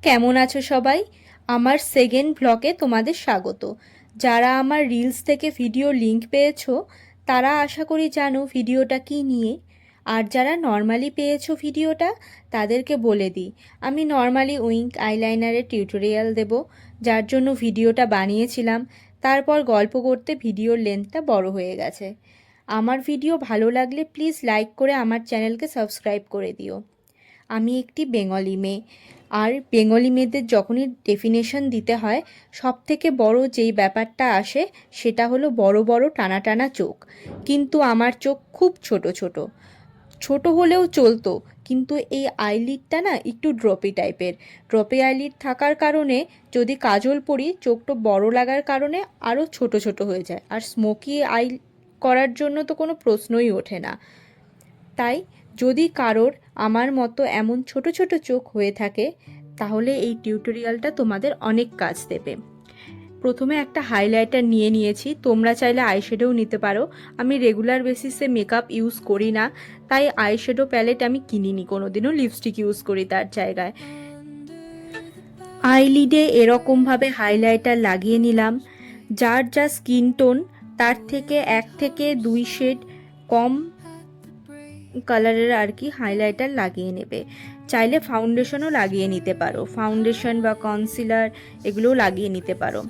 কেমন আছো সবাই? আমার সেকেন্ড ব্লগে তোমাদের স্বাগত। যারা আমার রিলস থেকে ভিডিও লিংক পেয়েছো তারা আশা করি জানো ভিডিওটা কি নিয়ে। আর যারা নর্মালি পেয়েছো ভিডিওটা তাদেরকে বলে দিই, আমি নর্মালি উইঙ্ক আইলাইনারের টিউটোরিয়াল দেব, যার জন্য ভিডিওটা বানিয়েছিলাম। তারপর গল্প করতে ভিডিওর লেন্থটা বড় হয়ে গেছে। আমার ভিডিও ভালো লাগলে প্লিজ লাইক করে আমার চ্যানেলকে সাবস্ক্রাইব করে দিও। আমি একটি বেঙ্গলি মেয়ে, আর বেঙ্গলি মেয়েদের যখনই ডেফিনেশন দিতে হয় সবথেকে বড় যেই ব্যাপারটা আসে সেটা হলো বড় বড় টানা টানা চোখ। কিন্তু আমার চোখ খুব ছোট ছোট। ছোট হলেও চলতো, কিন্তু এই আইলিডটা না একটু ড্রপি টাইপের। ড্রপি আইলিড থাকার কারণে যদি কাজল পরি চোখটা বড় লাগার কারণে আরও ছোট ছোট হয়ে যায়, আর স্মোকি আই করার জন্য তো কোনো প্রশ্নই ওঠে না। তাই যদি কারোর আমার মতো এমন ছোট ছোট চোখ হয়ে থাকে তাহলে এই টিউটোরিয়ালটা তোমাদের অনেক কাজ দেবে। প্রথমে একটা হাইলাইটার নিয়ে নিয়েছি, তোমরা চাইলে আইশ্যাডোও নিতে পারো। আমি রেগুলার বেসিসে মেকআপ ইউজ করি না, তাই আইশ্যাডো প্যালেট আমি কিনিনি, কোনোদিনও লিপস্টিক ইউজ করি তার জায়গায়। আইলিডে এরকমভাবে হাইলাইটার লাগিয়ে নিলাম। যার যা স্কিন টোন তার থেকে 1 থেকে 2 শেড কম কালারের আর কি হাইলাইটার লাগিয়ে নেবে। চাইলে ফাউন্ডেশনও লাগিয়ে নিতে পারো, ফাউন্ডেশন বা কনসিলার এগুলোও লাগিয়ে নিতে পারো।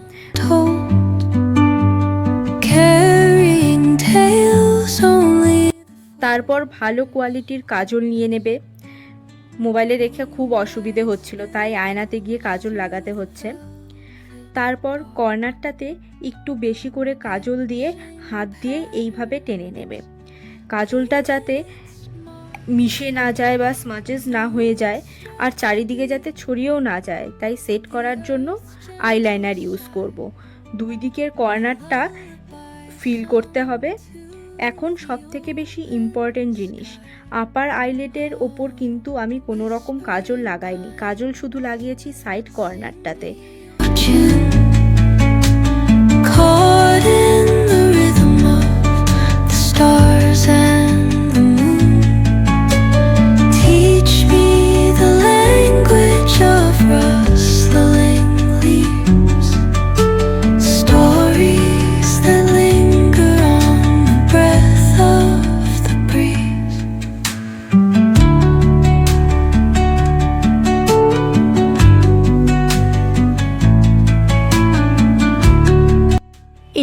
তারপর ভালো কোয়ালিটির কাজল নিয়ে নেবে। মোবাইলে রেখে খুব অসুবিধে হচ্ছিল, তাই আয়নাতে গিয়ে কাজল লাগাতে হচ্ছে। তারপর কর্নারটাতে একটু বেশি করে কাজল দিয়ে হাত দিয়ে এইভাবে টেনে নেবে। কাজলটা যাতে মিশে না যায় বা স্মাচেস না হয়ে যায়, আর চারিদিকে যাতে ছড়িয়েও না যায়, তাই সেট করার জন্য আইলাইনার ইউজ করব। দুই দিকের কর্নারটা ফিল করতে হবে। এখন সবথেকে বেশি ইম্পর্টেন্ট জিনিস, আপার আইলেটের ওপর কিন্তু আমি কোনো রকম কাজল লাগাইনি, কাজল শুধু লাগিয়েছি সাইড কর্নারটাতে।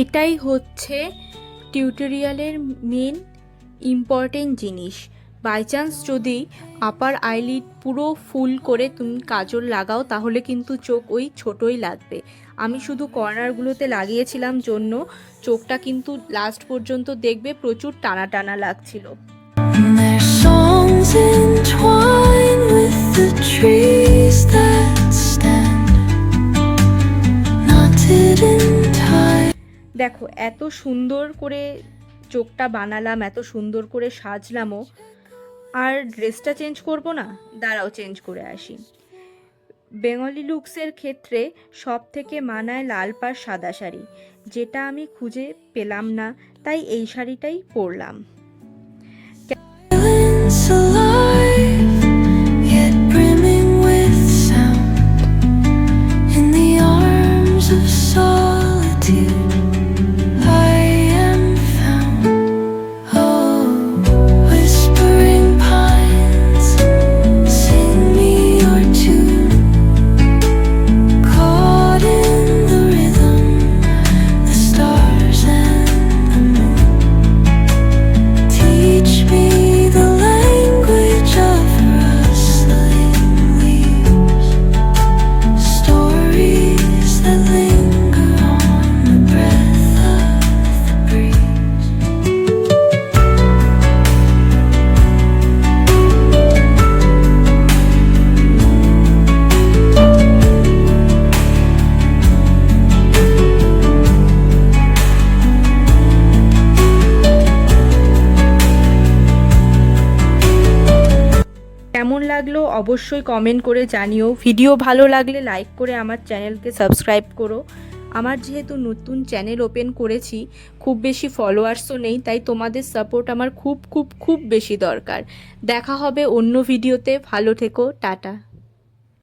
এটাই হচ্ছে টিউটোরিয়ালের মেন ইম্পর্টেন্ট জিনিস। বাই চান্স যদি আপার আইলিড পুরো ফুল করে তুমি কাজল লাগাও তাহলে কিন্তু চোখ ওই ছোটই লাগবে। আমি শুধু কর্নারগুলোতে লাগিয়েছিলাম জন্য চোখটা কিন্তু লাস্ট পর্যন্ত দেখবে প্রচুর টানা টানা লাগছিল। দেখো এত সুন্দর করে চোখটা বানালাম, এত সুন্দর করে সাজলামও, আর ড্রেসটা চেঞ্জ করব না? দাঁড়াও চেঞ্জ করে আসি। বেঙ্গলি লুকসের ক্ষেত্রে সব থেকে মানায় লাল পাড় সাদা শাড়ি, যেটা আমি খুঁজে পেলাম না, তাই এই শাড়িটাই পরলাম। কেমন লাগলো অবশ্যই কমেন্ট করে জানিও। ভিডিও ভালো লাগলে লাইক করে আমার চ্যানেলকে সাবস্ক্রাইব করো। আমার যেহেতু নতুন চ্যানেল ওপেন করেছি, খুব বেশি ফলোয়ার্সও নেই, তাই তোমাদের সাপোর্ট আমার খুব খুব খুব বেশি দরকার। দেখা হবে অন্য ভিডিওতে, ভালো থেকো, টাটা।